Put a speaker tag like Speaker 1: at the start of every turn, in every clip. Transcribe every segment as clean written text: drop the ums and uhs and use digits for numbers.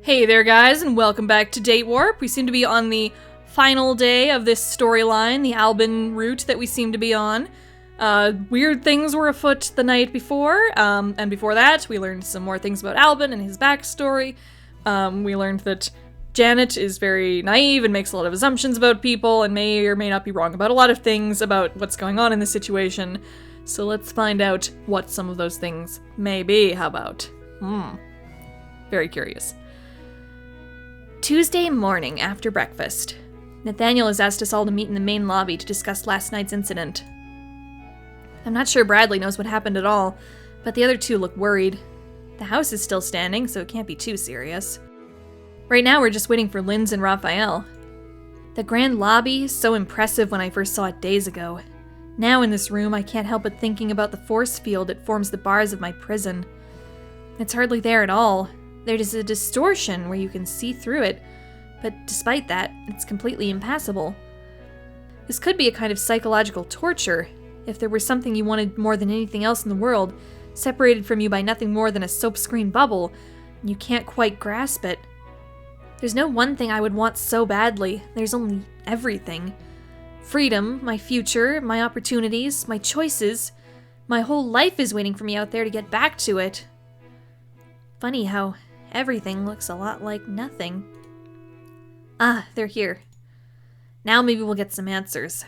Speaker 1: Hey there guys, and welcome back to Date Warp. We seem to be on the final day of this storyline, the Alben route that we seem to be on. Weird things were afoot the night before, and before that we learned some more things about Alben and his backstory. We learned that Janet is very naive and makes a lot of assumptions about people and may or may not be wrong about a lot of things about what's going on in the situation. So let's find out what some of those things may be. How about? Very curious. Tuesday morning after breakfast. Nathaniel has asked us all to meet in the main lobby to discuss last night's incident. I'm not sure Bradley knows what happened at all, but the other two look worried. The house is still standing, so it can't be too serious. Right now we're just waiting for Linz and Raphael. The grand lobby, so impressive when I first saw it days ago. Now in this room I can't help but thinking about the force field that forms the bars of my prison. It's hardly there at all. There is a distortion where you can see through it, but despite that, it's completely impassable. This could be a kind of psychological torture, if there were something you wanted more than anything else in the world, separated from you by nothing more than a soap screen bubble, and you can't quite grasp it. There's no one thing I would want so badly, there's only everything. Freedom, my future, my opportunities, my choices. My whole life is waiting for me out there to get back to it. Funny how everything looks a lot like nothing. Ah, they're here. Now maybe we'll get some answers.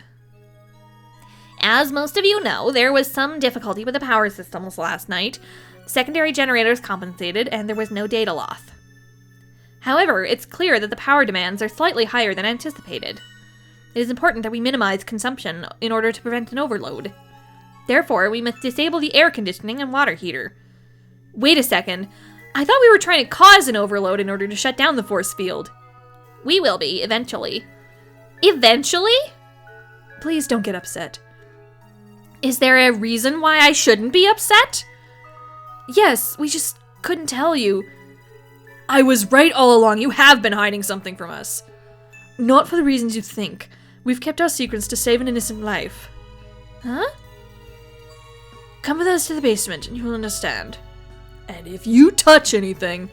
Speaker 1: As most of you know, there was some difficulty with the power systems last night. Secondary generators compensated, and there was no data loss. However, it's clear that the power demands are slightly higher than anticipated. It is important that we minimize consumption in order to prevent an overload. Therefore, we must disable the air conditioning and water heater. Wait a second. I thought we were trying to cause an overload in order to shut down the force field. We will be, eventually. Eventually? Please don't get upset. Is there a reason why I shouldn't be upset? Yes, we just couldn't tell you. I was right all along. You have been hiding something from us. Not for the reasons you think. We've kept our secrets to save an innocent life. Huh? Come with us to the basement and you will understand. And if you touch anything,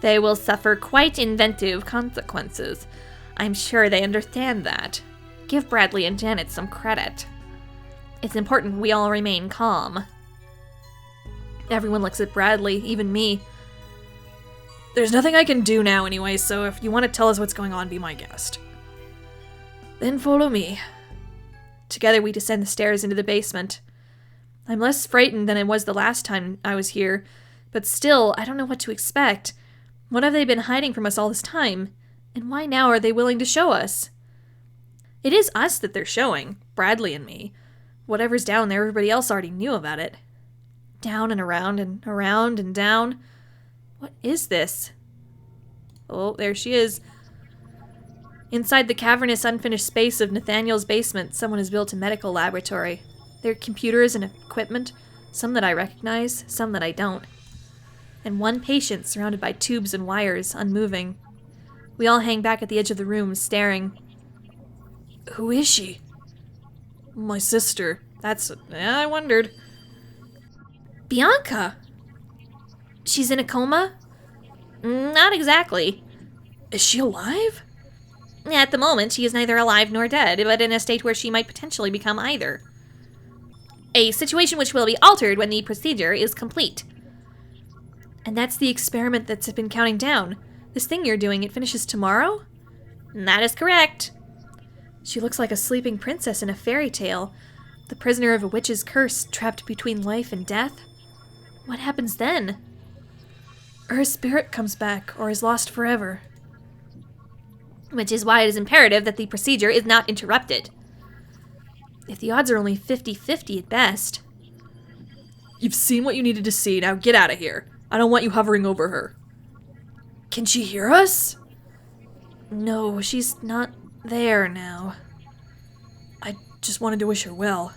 Speaker 1: they will suffer quite inventive consequences. I'm sure they understand that. Give Bradley and Janet some credit. It's important we all remain calm. Everyone looks at Bradley, even me. There's nothing I can do now anyway, so if you want to tell us what's going on, be my guest. Then follow me. Together we descend the stairs into the basement. I'm less frightened than I was the last time I was here, but still, I don't know what to expect. What have they been hiding from us all this time? And why now are they willing to show us? It is us that they're showing, Bradley and me. Whatever's down there, everybody else already knew about it. Down and around and around and down. What is this? Oh, there she is. Inside the cavernous, unfinished space of Nathaniel's basement, someone has built a medical laboratory. There are computers and equipment, some that I recognize, some that I don't. And one patient surrounded by tubes and wires, unmoving. We all hang back at the edge of the room, staring. Who is she? My sister. I wondered. Bianca! She's in a coma? Not exactly. Is she alive? At the moment, she is neither alive nor dead, but in a state where she might potentially become either. A situation which will be altered when the procedure is complete. And that's the experiment that's been counting down. This thing you're doing, it finishes tomorrow? That is correct. She looks like a sleeping princess in a fairy tale, the prisoner of a witch's curse, trapped between life and death. What happens then? Her spirit comes back, or is lost forever. Which is why it is imperative that the procedure is not interrupted. If the odds are only 50-50 at best. You've seen what you needed to see, now get out of here. I don't want you hovering over her. Can she hear us? No, she's not there now. I just wanted to wish her well.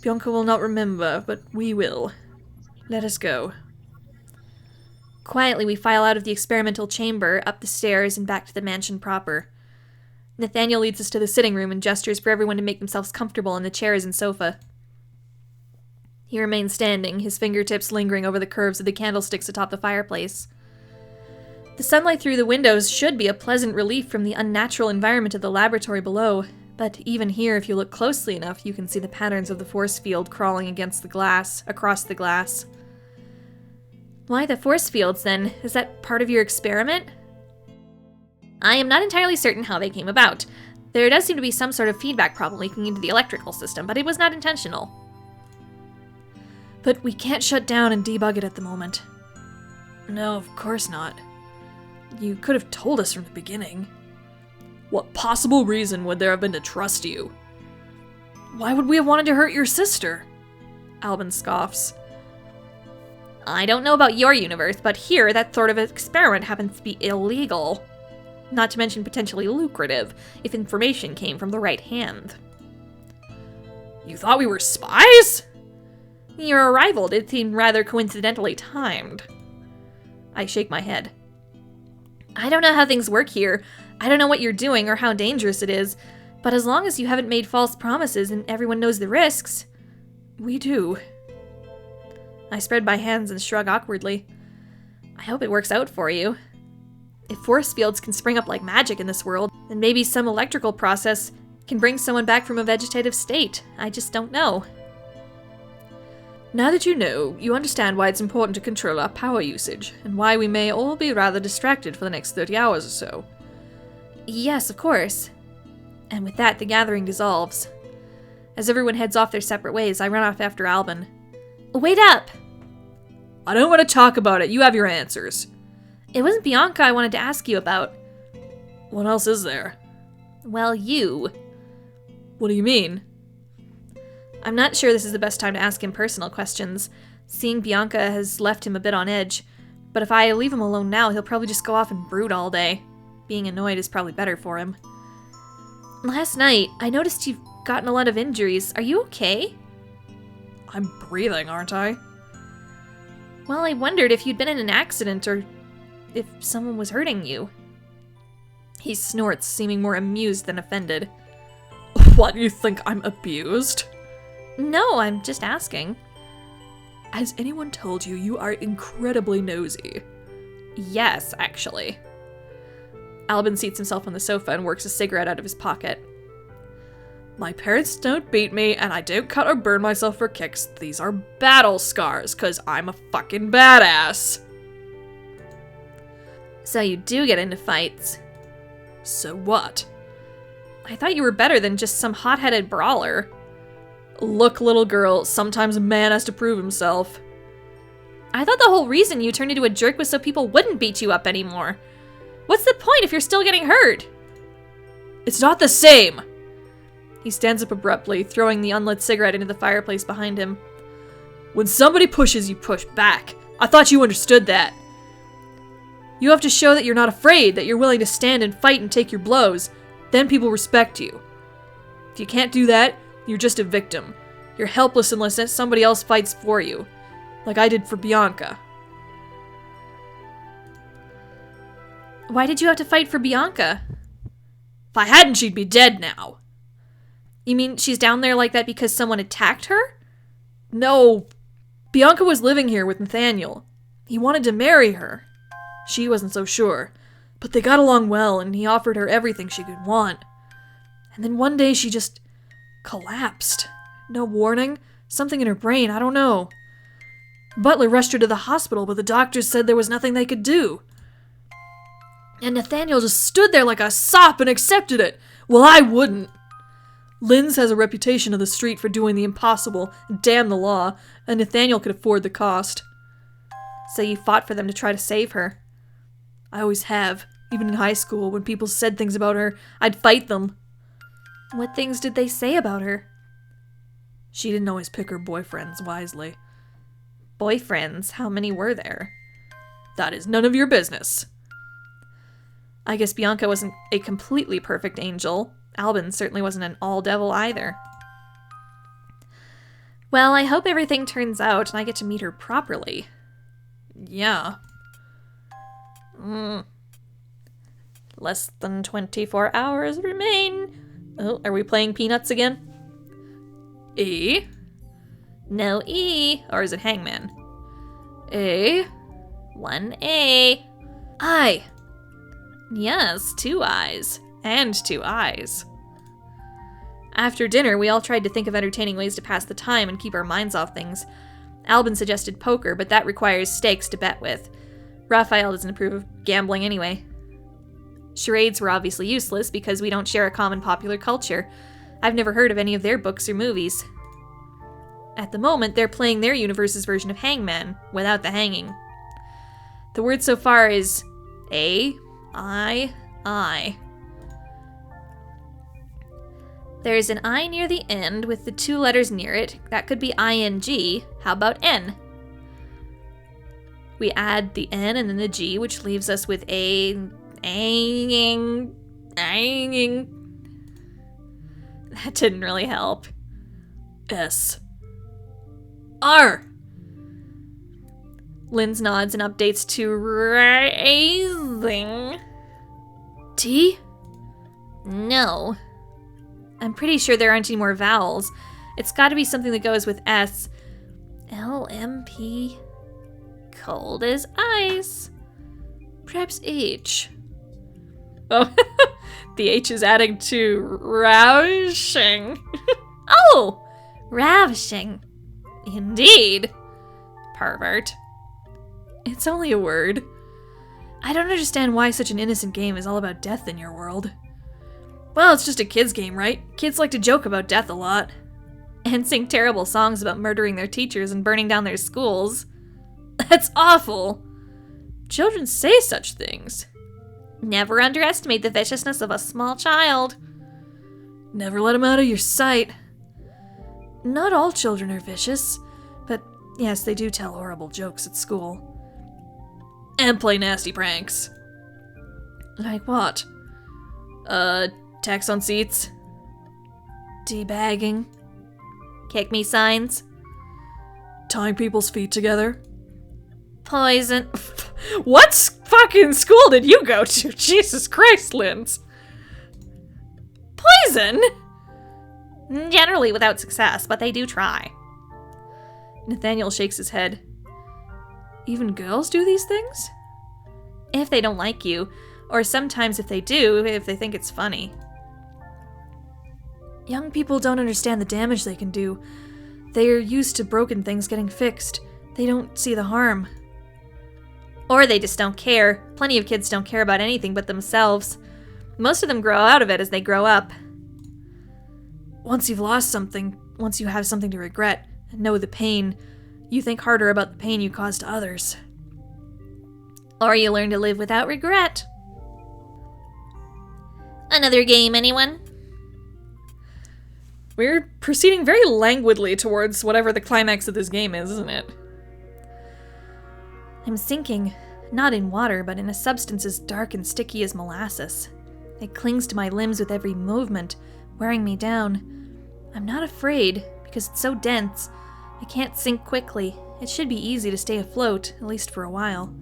Speaker 1: Bianca will not remember, but we will. Let us go. Quietly, we file out of the experimental chamber, up the stairs, and back to the mansion proper. Nathaniel leads us to the sitting room and gestures for everyone to make themselves comfortable in the chairs and sofa. He remains standing, his fingertips lingering over the curves of the candlesticks atop the fireplace. The sunlight through the windows should be a pleasant relief from the unnatural environment of the laboratory below, but even here, if you look closely enough, you can see the patterns of the force field crawling against the glass, across the glass. Why the force fields, then? Is that part of your experiment? I am not entirely certain how they came about. There does seem to be some sort of feedback problem leaking into the electrical system, but it was not intentional. But we can't shut down and debug it at the moment. No, of course not. You could have told us from the beginning. What possible reason would there have been to trust you? Why would we have wanted to hurt your sister? Alben scoffs. I don't know about your universe, but here that sort of experiment happens to be illegal. Not to mention potentially lucrative, if information came from the right hand. You thought we were spies? Your arrival did seem rather coincidentally timed. I shake my head. I don't know how things work here. I don't know what you're doing or how dangerous it is, but as long as you haven't made false promises and everyone knows the risks, we do. I spread my hands and shrug awkwardly. I hope it works out for you. If force fields can spring up like magic in this world, then maybe some electrical process can bring someone back from a vegetative state. I just don't know. Now that you know, you understand why it's important to control our power usage, and why we may all be rather distracted for the next 30 hours or so. Yes, of course. And with that, the gathering dissolves. As everyone heads off their separate ways, I run off after Alben. Wait up! I don't want to talk about it. You have your answers. It wasn't Bianca I wanted to ask you about. What else is there? Well, you. What do you mean? I'm not sure this is the best time to ask him personal questions. Seeing Bianca has left him a bit on edge, but if I leave him alone now, he'll probably just go off and brood all day. Being annoyed is probably better for him. Last night, I noticed you've gotten a lot of injuries. Are you okay? I'm breathing, aren't I? Well, I wondered if you'd been in an accident or if someone was hurting you. He snorts, seeming more amused than offended. What, you think I'm abused? No, I'm just asking. Has anyone told you you are incredibly nosy? Yes, actually. Alben seats himself on the sofa and works a cigarette out of his pocket. My parents don't beat me, and I don't cut or burn myself for kicks. These are battle scars, 'cause I'm a fucking badass. So you do get into fights. So what? I thought you were better than just some hot-headed brawler. Look, little girl, sometimes a man has to prove himself. I thought the whole reason you turned into a jerk was so people wouldn't beat you up anymore. What's the point if you're still getting hurt? It's not the same! He stands up abruptly, throwing the unlit cigarette into the fireplace behind him. When somebody pushes, you push back. I thought you understood that. You have to show that you're not afraid, that you're willing to stand and fight and take your blows. Then people respect you. If you can't do that, you're just a victim. You're helpless unless somebody else fights for you. Like I did for Bianca. Why did you have to fight for Bianca? If I hadn't, she'd be dead now. You mean she's down there like that because someone attacked her? No. Bianca was living here with Nathaniel. He wanted to marry her. She wasn't so sure. But they got along well, and he offered her everything she could want. And then one day she just collapsed. No warning. Something in her brain, I don't know. Butler rushed her to the hospital, but the doctors said there was nothing they could do. And Nathaniel just stood there like a sop and accepted it. Well, I wouldn't. Linz has a reputation on the street for doing the impossible, damn the law, and Nathaniel could afford the cost. So you fought for them to try to save her. I always have. Even in high school, when people said things about her, I'd fight them. What things did they say about her? She didn't always pick her boyfriends wisely. Boyfriends? How many were there? That is none of your business. I guess Bianca wasn't a completely perfect angel. Alben certainly wasn't an all-devil either. Well, I hope everything turns out and I get to meet her properly. Yeah. Less than 24 hours remain. Oh, are we playing Peanuts again? E? No E. Or is it Hangman? A. 1A. I. Yes, 2 eyes. And 2 eyes. After dinner, we all tried to think of entertaining ways to pass the time and keep our minds off things. Alben suggested poker, but that requires stakes to bet with. Raphael doesn't approve of gambling anyway. Charades were obviously useless because we don't share a common popular culture. I've never heard of any of their books or movies. At the moment, they're playing their universe's version of Hangman, without the hanging. The word so far is I. There's an I near the end with the 2 letters near it. That could be ing. How about N? We add the N and then the G, which leaves us with anging. That didn't really help. S. R. Linz nods and updates to raising. T? No. I'm pretty sure there aren't any more vowels. It's gotta be something that goes with S. LMP. Cold as ice. Perhaps H. Oh, the H is adding to ravishing. Oh! Ravishing. Indeed. Pervert. It's only a word. I don't understand why such an innocent game is all about death in your world. Well, it's just a kid's game, right? Kids like to joke about death a lot. And sing terrible songs about murdering their teachers and burning down their schools. That's awful. Children say such things. Never underestimate the viciousness of a small child. Never let them out of your sight. Not all children are vicious, but yes, they do tell horrible jokes at school. And play nasty pranks. Like what? Tax on seats. Teabagging. Kick me signs. Tying people's feet together. Poison. What fucking school did you go to? Jesus Christ, Linz. Poison? Generally without success, but they do try. Nathaniel shakes his head. Even girls do these things? If they don't like you, or sometimes if they do, if they think it's funny. Young people don't understand the damage they can do. They are used to broken things getting fixed. They don't see the harm. Or they just don't care. Plenty of kids don't care about anything but themselves. Most of them grow out of it as they grow up. Once you've lost something, once you have something to regret, and know the pain, you think harder about the pain you caused to others. Or you learn to live without regret. Another game, anyone? We're proceeding very languidly towards whatever the climax of this game is, isn't it? I'm sinking, not in water, but in a substance as dark and sticky as molasses. It clings to my limbs with every movement, wearing me down. I'm not afraid, because it's so dense. I can't sink quickly. It should be easy to stay afloat, at least for a while.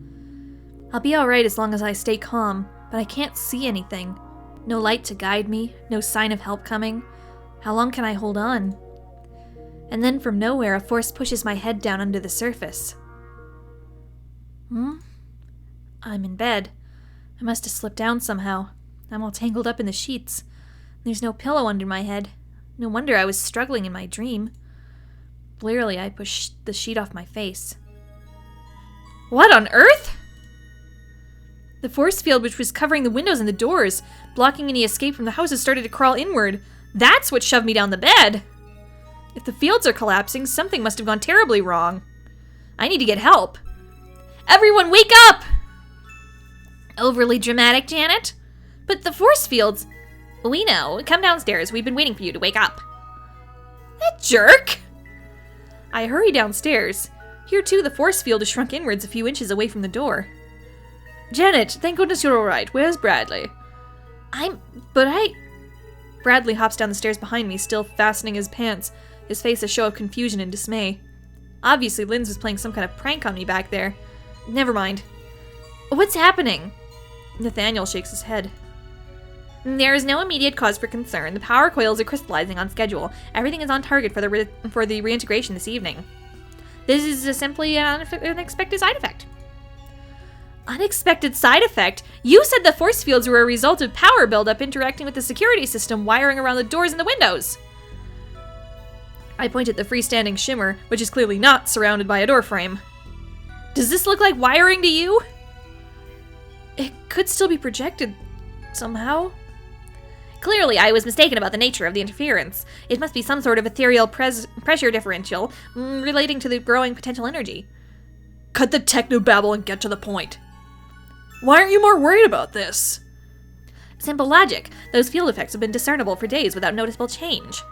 Speaker 1: I'll be alright as long as I stay calm, but I can't see anything. No light to guide me, no sign of help coming. How long can I hold on? And then from nowhere, a force pushes my head down under the surface. I'm in bed. I must have slipped down somehow. I'm all tangled up in the sheets. There's no pillow under my head. No wonder I was struggling in my dream. Blearily, I pushed the sheet off my face. What on earth? The force field which was covering the windows and the doors, blocking any escape from the houses, started to crawl inward. That's what shoved me down the bed. If the fields are collapsing, something must have gone terribly wrong. I need to get help. Everyone wake up! Overly dramatic, Janet. But the force fields... We know. Come downstairs. We've been waiting for you to wake up. That jerk! I hurry downstairs. Here, too, the force field has shrunk inwards a few inches away from the door. Janet, thank goodness you're all right. Where's Bradley? Bradley hops down the stairs behind me, still fastening his pants, his face a show of confusion and dismay. Obviously, Linz was playing some kind of prank on me back there. Never mind. What's happening? Nathaniel shakes his head. There is no immediate cause for concern. The power coils are crystallizing on schedule. Everything is on target for the reintegration this evening. This is simply an unexpected side effect. Unexpected side effect? You said the force fields were a result of power buildup interacting with the security system wiring around the doors and the windows. I point at the freestanding shimmer, which is clearly not surrounded by a door frame. Does this look like wiring to you? It could still be projected somehow. Clearly, I was mistaken about the nature of the interference. It must be some sort of ethereal pressure differential relating to the growing potential energy.
Speaker 2: Cut the technobabble and get to the point. Why aren't you more worried about this?
Speaker 1: Simple logic. Those field effects have been discernible for days without noticeable change.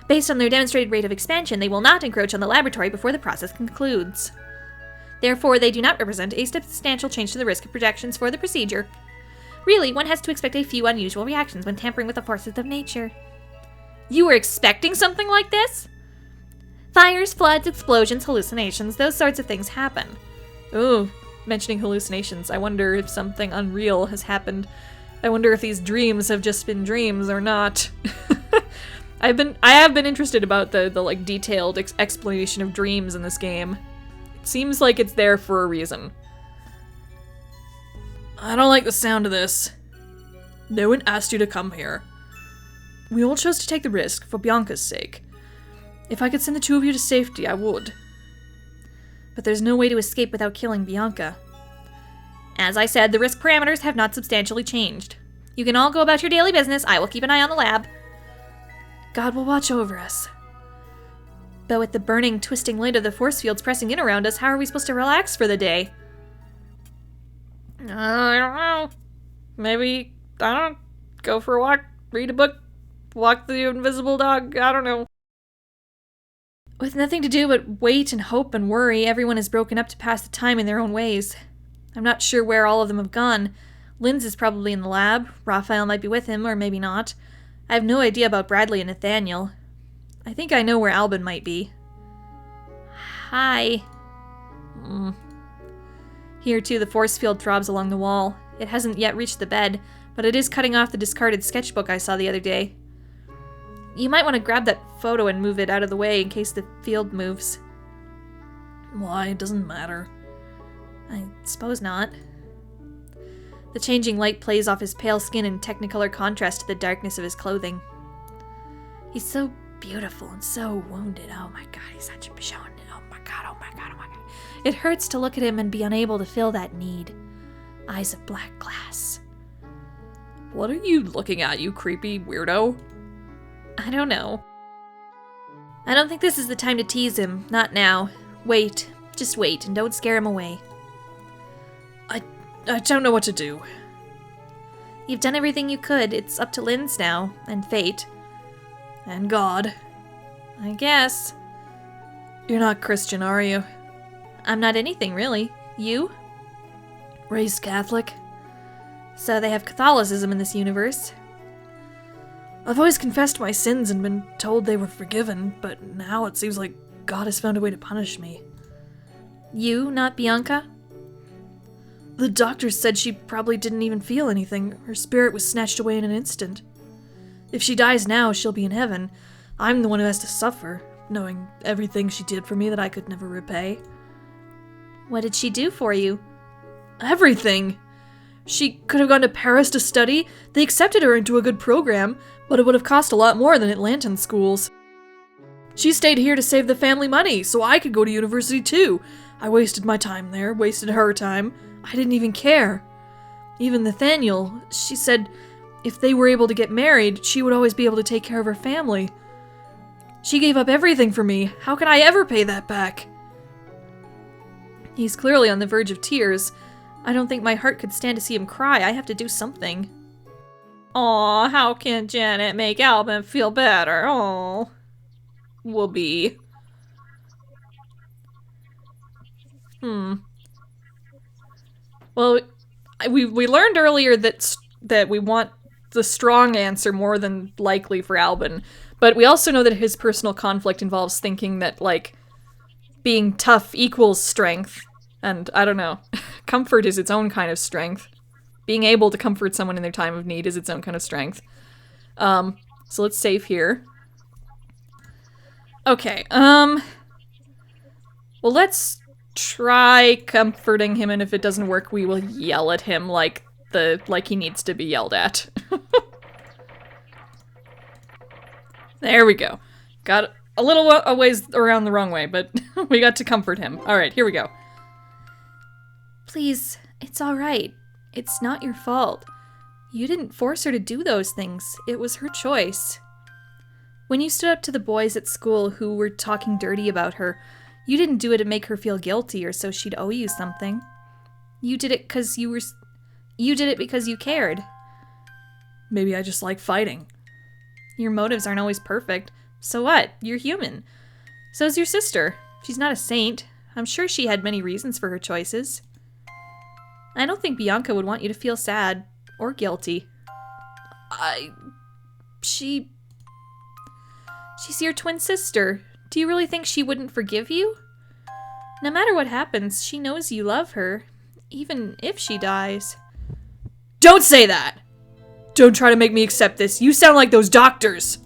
Speaker 1: Based on their demonstrated rate of expansion, they will not encroach on the laboratory before the process concludes. Therefore, they do not represent a substantial change to the risk of projections for the procedure. Really, one has to expect a few unusual reactions when tampering with the forces of nature. You were expecting something like this? Fires, floods, explosions, hallucinations, those sorts of things happen.
Speaker 2: Ooh, mentioning hallucinations, I wonder if something unreal has happened. I wonder if these dreams have just been dreams or not. I have been interested about the like detailed explanation of dreams in this game. It seems like it's there for a reason. I don't like the sound of this. No one asked you to come here. We all chose to take the risk for Bianca's sake. If I could send the two of you to safety, I would.
Speaker 1: But there's no way to escape without killing Bianca. As I said, the risk parameters have not substantially changed. You can all go about your daily business. I will keep an eye on the lab.
Speaker 2: God will watch over us.
Speaker 1: But with the burning, twisting light of the force fields pressing in around us, how are we supposed to relax for the day?
Speaker 2: I don't know. Maybe, I don't know, go for a walk, read a book, walk the invisible dog, I don't know.
Speaker 1: With nothing to do but wait and hope and worry, everyone is broken up to pass the time in their own ways. I'm not sure where all of them have gone. Linz is probably in the lab, Raphael might be with him, or maybe not. I have no idea about Bradley and Nathaniel. I think I know where Alben might be. Hi. Here, too, the force field throbs along the wall. It hasn't yet reached the bed, but it is cutting off the discarded sketchbook I saw the other day. You might want to grab that photo and move it out of the way in case the field moves.
Speaker 2: Why? It doesn't matter.
Speaker 1: I suppose not. The changing light plays off his pale skin in technicolor contrast to the darkness of his clothing. He's so beautiful and so wounded. Oh my god, he's such a Bichon. Oh my god, oh my god, oh my god. It hurts to look at him and be unable to fill that need. Eyes of black glass.
Speaker 2: What are you looking at, you creepy weirdo?
Speaker 1: I don't know. I don't think this is the time to tease him. Not now. Wait. Just wait and don't scare him away.
Speaker 2: I don't know what to do.
Speaker 1: You've done everything you could. It's up to Linz now. And fate.
Speaker 2: And God.
Speaker 1: I guess.
Speaker 2: You're not Christian, are you?
Speaker 1: I'm not anything, really. You?
Speaker 2: Raised Catholic.
Speaker 1: So they have Catholicism in this universe.
Speaker 2: I've always confessed my sins and been told they were forgiven, but now it seems like God has found a way to punish me.
Speaker 1: You, not Bianca?
Speaker 2: The doctors said she probably didn't even feel anything. Her spirit was snatched away in an instant. If she dies now, she'll be in heaven. I'm the one who has to suffer, knowing everything she did for me that I could never repay.
Speaker 1: What did she do for you?
Speaker 2: Everything! She could have gone to Paris to study. They accepted her into a good program, but it would have cost a lot more than Atlantan schools. She stayed here to save the family money, so I could go to university too. I wasted my time there, wasted her time. I didn't even care. Even Nathaniel, she said if they were able to get married, she would always be able to take care of her family. She gave up everything for me. How can I ever pay that back?
Speaker 1: He's clearly on the verge of tears. I don't think my heart could stand to see him cry. I have to do something. Aw, how can Janet make Alben feel better? Aw.
Speaker 2: Whoopee. Well, we learned earlier that we want the strong answer more than likely for Alben, but we also know that his personal conflict involves thinking that, like, being tough equals strength, and I don't know. Comfort is its own kind of strength. Being able to comfort someone in their time of need is its own kind of strength. So let's save here. Okay, well, let's try comforting him, and if it doesn't work, we will yell at him like he needs to be yelled at. There we go. Got a little a ways around the wrong way, but we got to comfort him. Alright, here we go.
Speaker 1: Please, it's all right. It's not your fault. You didn't force her to do those things. It was her choice. When you stood up to the boys at school who were talking dirty about her, you didn't do it to make her feel guilty or so she'd owe you something. You did it because you did it because you cared.
Speaker 2: Maybe I just like fighting.
Speaker 1: Your motives aren't always perfect. So what? You're human. So's your sister. She's not a saint. I'm sure she had many reasons for her choices. I don't think Bianca would want you to feel sad or guilty. She's your twin sister. Do you really think she wouldn't forgive you? No matter what happens, she knows you love her, even if she dies.
Speaker 2: Don't say that! Don't try to make me accept this. You sound like those doctors.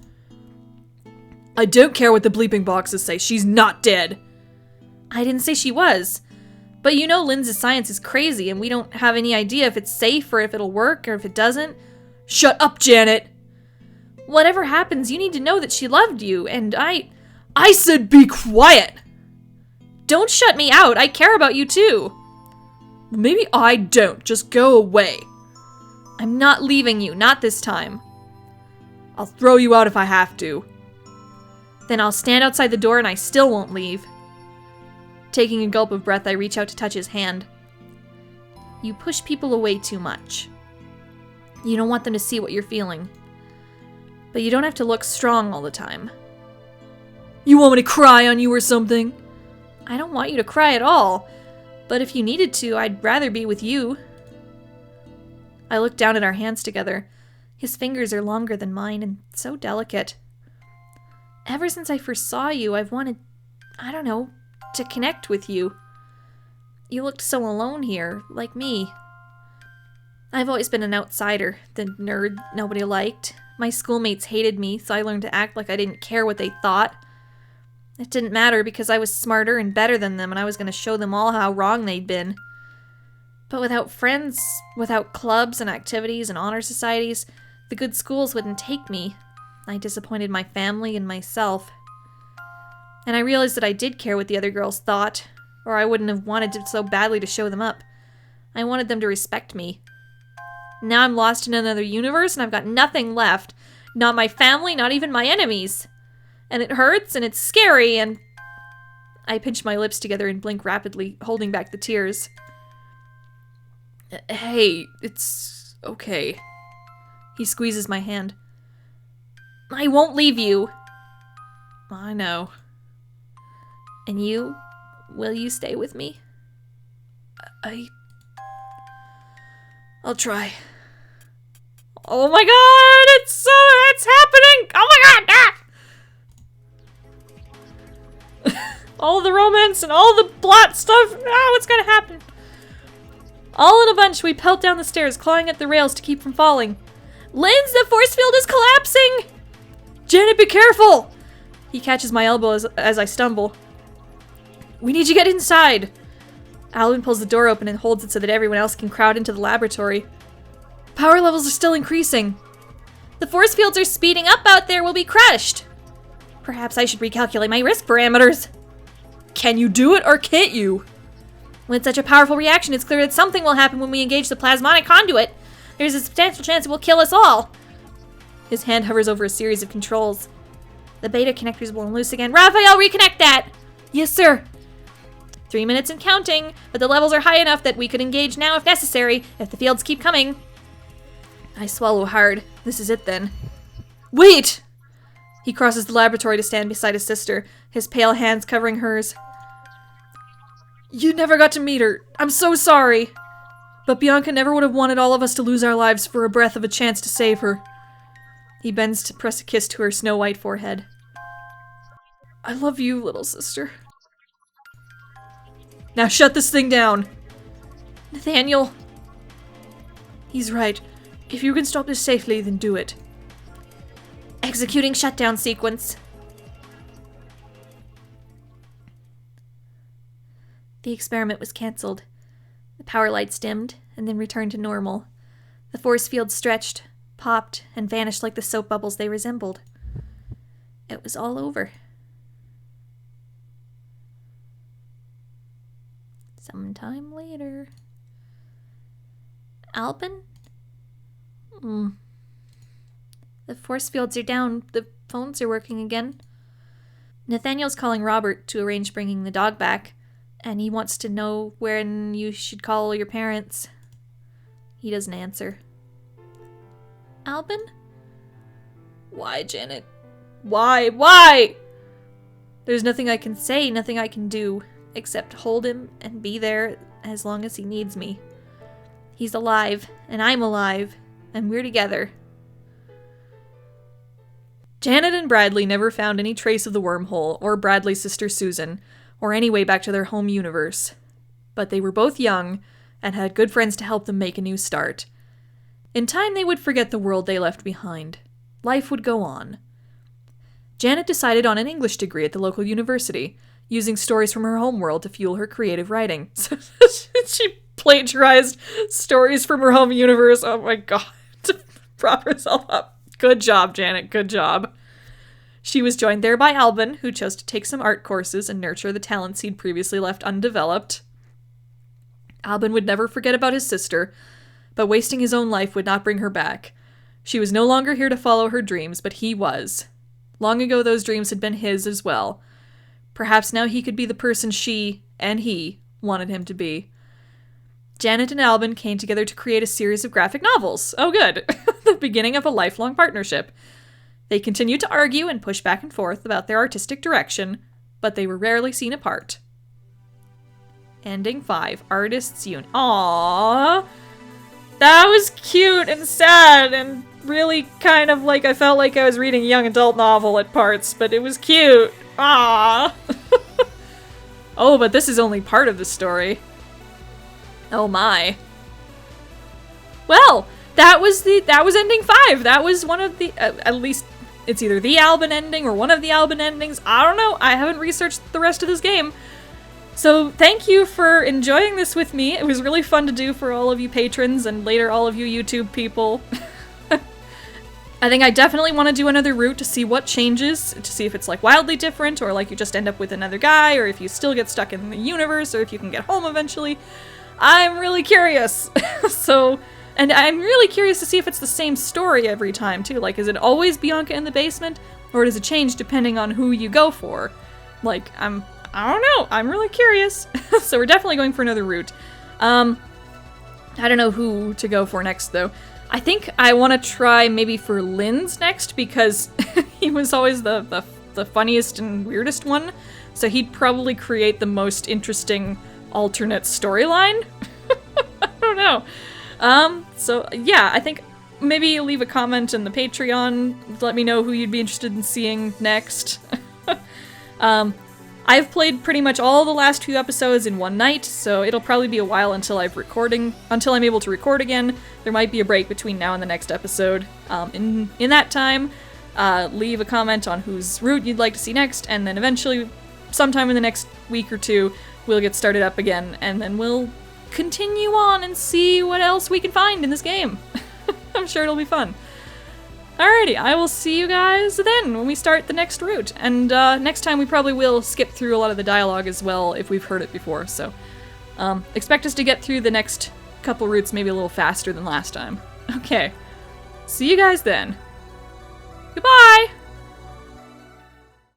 Speaker 2: I don't care what the bleeping boxes say. She's not dead.
Speaker 1: I didn't say she was. But you know Linz's science is crazy, and we don't have any idea if it's safe or if it'll work or if it doesn't.
Speaker 2: Shut up, Janet!
Speaker 1: Whatever happens, you need to know that she loved you, and I
Speaker 2: said be quiet!
Speaker 1: Don't shut me out. I care about you too.
Speaker 2: Maybe I don't. Just go away.
Speaker 1: I'm not leaving you. Not this time.
Speaker 2: I'll throw you out if I have to.
Speaker 1: Then I'll stand outside the door and I still won't leave. Taking a gulp of breath, I reach out to touch his hand. You push people away too much. You don't want them to see what you're feeling. But you don't have to look strong all the time.
Speaker 2: You want me to cry on you or something?
Speaker 1: I don't want you to cry at all. But if you needed to, I'd rather be with you. I look down at our hands together. His fingers are longer than mine and so delicate. Ever since I first saw you, I've wanted, I don't know, to connect with you. You looked so alone here, like me. I've always been an outsider, the nerd nobody liked. My schoolmates hated me, so I learned to act like I didn't care what they thought. It didn't matter because I was smarter and better than them, and I was going to show them all how wrong they'd been. But without friends, without clubs and activities and honor societies, the good schools wouldn't take me. I disappointed my family and myself. And I realized that I did care what the other girls thought, or I wouldn't have wanted to so badly to show them up. I wanted them to respect me. Now I'm lost in another universe and I've got nothing left. Not my family, not even my enemies. And it hurts and it's scary and... I pinch my lips together and blink rapidly, holding back the tears.
Speaker 2: Hey, it's okay.
Speaker 1: He squeezes my hand. I won't leave you.
Speaker 2: I know.
Speaker 1: And you? Will you stay with me?
Speaker 2: I'll try.
Speaker 1: Oh my god! It's happening! Oh my god! Ah! All the romance and all the plot stuff. Now what's gonna happen? All in a bunch, we pelt down the stairs, clawing at the rails to keep from falling. Linz, the force field is collapsing!
Speaker 2: Janet, be careful!
Speaker 1: He catches my elbow as I stumble. We need to get inside. Alben pulls the door open and holds it so that everyone else can crowd into the laboratory.
Speaker 2: Power levels are still increasing.
Speaker 1: The force fields are speeding up out there. We'll be crushed. Perhaps I should recalculate my risk parameters.
Speaker 2: Can you do it or can't you?
Speaker 1: With such a powerful reaction, it's clear that something will happen when we engage the plasmonic conduit. There's a substantial chance it will kill us all. His hand hovers over a series of controls. The beta connector's blown loose again. Raphael, reconnect that!
Speaker 2: Yes, sir.
Speaker 1: 3 minutes and counting, but the levels are high enough that we could engage now if necessary, if the fields keep coming. I swallow hard. This is it then.
Speaker 2: Wait!
Speaker 1: He crosses the laboratory to stand beside his sister, his pale hands covering hers.
Speaker 2: You never got to meet her. I'm so sorry. But Bianca never would have wanted all of us to lose our lives for a breath of a chance to save her.
Speaker 1: He bends to press a kiss to her snow-white forehead.
Speaker 2: I love you, little sister. Now shut this thing down.
Speaker 1: Nathaniel.
Speaker 2: He's right. If you can stop this safely, then do it.
Speaker 1: Executing shutdown sequence. The experiment was cancelled. The power lights dimmed, and then returned to normal. The force field stretched, popped, and vanished like the soap bubbles they resembled. It was all over. Sometime later. Alben? The force fields are down. The phones are working again. Nathaniel's calling Robert to arrange bringing the dog back, and he wants to know when you should call your parents. He doesn't answer. Alben?
Speaker 2: Why, Janet? Why?
Speaker 1: There's nothing I can say, nothing I can do, except hold him and be there as long as he needs me. He's alive, and I'm alive, and we're together.
Speaker 2: Janet and Bradley never found any trace of the wormhole, or Bradley's sister Susan, or any way back to their home universe. But they were both young, and had good friends to help them make a new start. In time, they would forget the world they left behind. Life would go on. Janet decided on an English degree at the local university, using stories from her home world to fuel her creative writing. So she plagiarized stories from her home universe. Oh my god, to prop herself up. Good job, Janet, good job. She was joined there by Alben, who chose to take some art courses and nurture the talents he'd previously left undeveloped. Alben would never forget about his sister, but wasting his own life would not bring her back. She was no longer here to follow her dreams, but he was. Long ago, those dreams had been his as well. Perhaps now he could be the person she, and he, wanted him to be. Janet and Alben came together to create a series of graphic novels. Oh, good. The beginning of a lifelong partnership. They continued to argue and push back and forth about their artistic direction, but they were rarely seen apart. Ending 5. Artists Union. Aww. That was cute and sad and really kind of like I felt like I was reading a young adult novel at parts, but it was cute. Aww. Oh, but this is only part of the story. Oh my. Well, that was ending 5. That was one of the, at least it's either the Alben ending or one of the Alben endings. I don't know. I haven't researched the rest of this game. So thank you for enjoying this with me. It was really fun to do for all of you patrons and later all of you YouTube people. I think I definitely want to do another route to see what changes, to see if it's like wildly different or like you just end up with another guy or if you still get stuck in the universe or if you can get home eventually. I'm really curious. And I'm really curious to see if it's the same story every time too. Like, is it always Bianca in the basement or does it change depending on who you go for? Like, I don't know. I'm really curious. So we're definitely going for another route. I don't know who to go for next, though. I think I want to try maybe for Lynn's next, because he was always the funniest and weirdest one. So he'd probably create the most interesting alternate storyline. I don't know. So yeah, I think maybe leave a comment in the Patreon. Let me know who you'd be interested in seeing next. I've played pretty much all the last few episodes in one night, so it'll probably be a while until I'm able to record again. There might be a break between now and the next episode. In that time, leave a comment on whose route you'd like to see next, and then eventually, sometime in the next week or two, we'll get started up again, and then we'll continue on and see what else we can find in this game. I'm sure it'll be fun. Alrighty, I will see you guys then when we start the next route. And next time we probably will skip through a lot of the dialogue as well if we've heard it before, so expect us to get through the next couple routes maybe a little faster than last time. Okay, see you guys then. Goodbye!